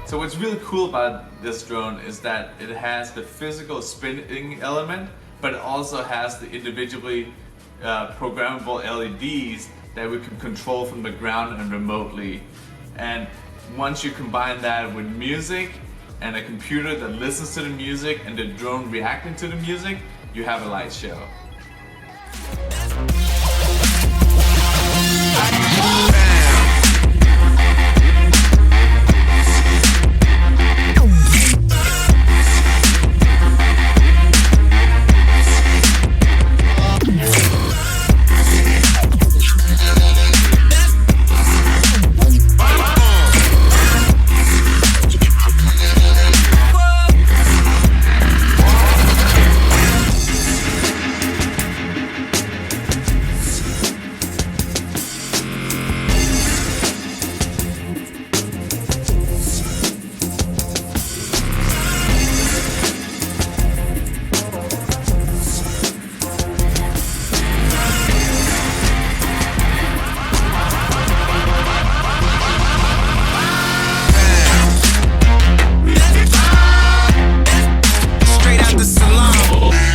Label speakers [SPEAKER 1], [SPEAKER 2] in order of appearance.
[SPEAKER 1] So what's really cool about this drone is that it has the physical spinning element, but it also has the individually programmable LEDs that we can control from the ground and remotely. And once you combine that with music and a computer that listens to the music and the drone reacting to the music, you have a light show.